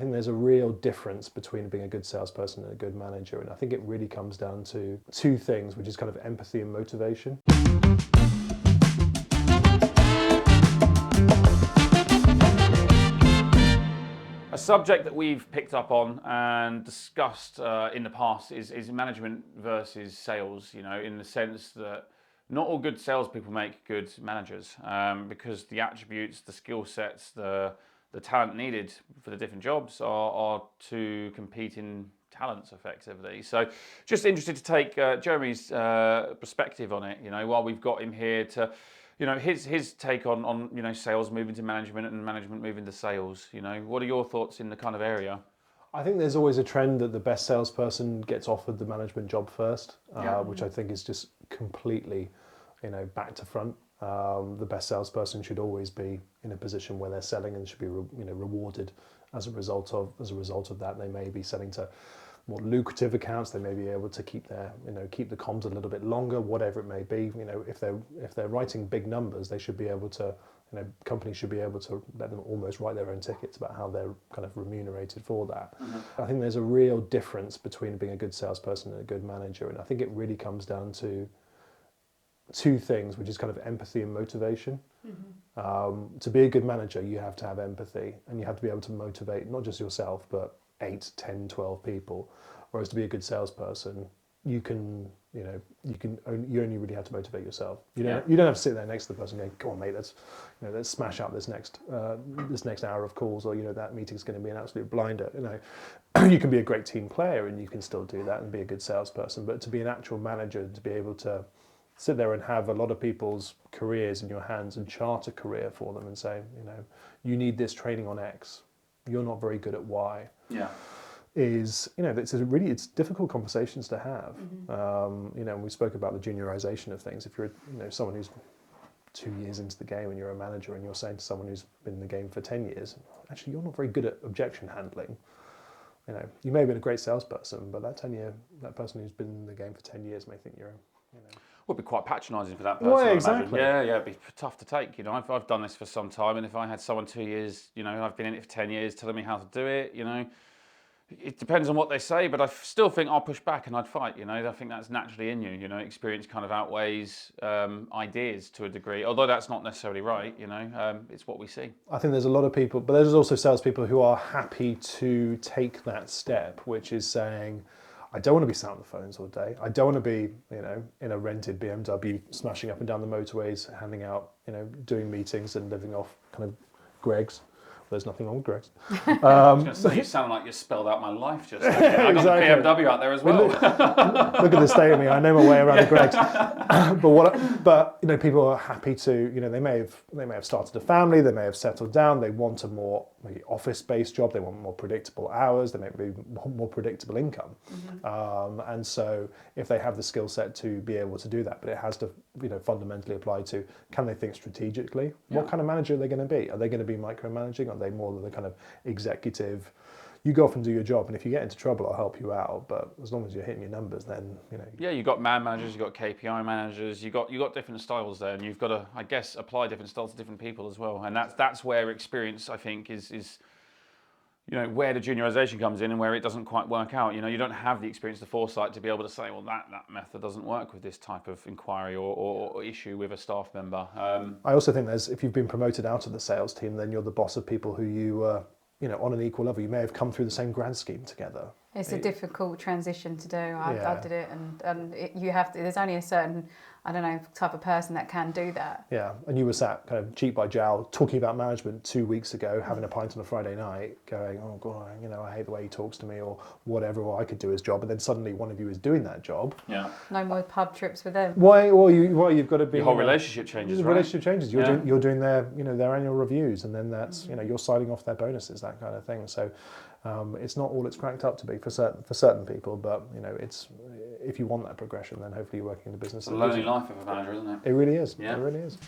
think there's a real difference between being a good salesperson and a good manager, and I think it really comes down to two things, which is kind of empathy and motivation. A subject that we've picked up on and discussed in the past is management versus sales, in the sense that not all good salespeople make good managers, because the attributes, the skill sets, the talent needed for the different jobs are two competing talents effectively. So just interested to take Jeremy's perspective on it, while we've got him here to, his take on sales moving to management and management moving to sales. What are your thoughts in the kind of area? I think there's always a trend that the best salesperson gets offered the management job first, which I think is just completely, back to front. The best salesperson should always be in a position where they're selling and should be, rewarded as a result of that. They may be selling to more lucrative accounts. They may be able to keep the comms a little bit longer, whatever it may be. If they're writing big numbers, they should be able to. Companies should be able to let them almost write their own tickets about how they're kind of remunerated for that. I think there's a real difference between being a good salesperson and a good manager, and I think it really comes down to two things, which is kind of empathy and motivation. To be a good manager, you have to have empathy, and you have to be able to motivate not just yourself, but 8, 10, 12 people. Whereas to be a good salesperson, you only really have to motivate yourself. You don't have to sit there next to the person going, "Go on, mate, let's smash out this next hour of calls," or that meeting's going to be an absolute blinder. You can be a great team player and you can still do that and be a good salesperson. But to be an actual manager, to be able to sit there and have a lot of people's careers in your hands and chart a career for them and say, you need this training on X, you're not very good at Y. It's difficult conversations to have. We spoke about the juniorization of things. If you're someone who's 2 years into the game and you're a manager and you're saying to someone who's been in the game for 10 years, actually you're not very good at objection handling. You may have been a great salesperson, but that person who's been in the game for 10 years may think you're Would be quite patronising for that person. Well, exactly. Yeah, it'd be tough to take. I've done this for some time, and if I had someone 2 years, I've been in it for 10 years, telling me how to do it, it depends on what they say, but I still think I'll push back and I'd fight. I think that's naturally in you. Experience kind of outweighs ideas to a degree, although that's not necessarily right. It's what we see. I think there's a lot of people, but there's also salespeople who are happy to take that step, which is saying, I don't want to be sat on the phones all day. I don't want to be, in a rented BMW smashing up and down the motorways, handing out, doing meetings and living off kind of Greg's. There's nothing wrong with Greg's. I was going to say, you sound like you spelled out my life just then. I got the BMW out there as well. Look at the state of me. I know my way around the Greg's. But people are happy to, they may have started a family, they may have settled down, they want a more maybe office-based job, they want more predictable hours, they may be more predictable income. And so if they have the skill set to be able to do that, but it has to fundamentally apply to, can they think strategically? What kind of manager are they going to be? Are they going to be micromanaging? Are they more the kind of executive, you go off and do your job, and if you get into trouble, I'll help you out, but as long as you're hitting your numbers, then Yeah, you've got man managers, you've got KPI managers, you've got different styles there, and you've got to, I guess, apply different styles to different people as well. And that's where experience, I think, is where the juniorization comes in and where it doesn't quite work out. You don't have the experience, the foresight to be able to say, well, that method doesn't work with this type of inquiry or issue with a staff member. I also think if you've been promoted out of the sales team, then you're the boss of people who you on an equal level. You may have come through the same grad scheme together. It's a difficult transition to do. I did it, and you have to. There's only a certain, type of person that can do that. Yeah, and you were sat kind of cheek by jowl talking about management 2 weeks ago, having a pint on a Friday night, going, "Oh God, I hate the way he talks to me," or whatever. Or I could do his job, and then suddenly one of you is doing that job. Yeah. No more pub trips with them. Why? Well, you've got to be. Your whole relationship changes. The relationship changes. You're doing their their annual reviews, and then that's you're signing off their bonuses, that kind of thing. So. It's not all it's cracked up to be for certain people, but it's if you want that progression, then hopefully you're working in the business. It's a lonely life of a manager, isn't it? It really is. Yeah. It really is.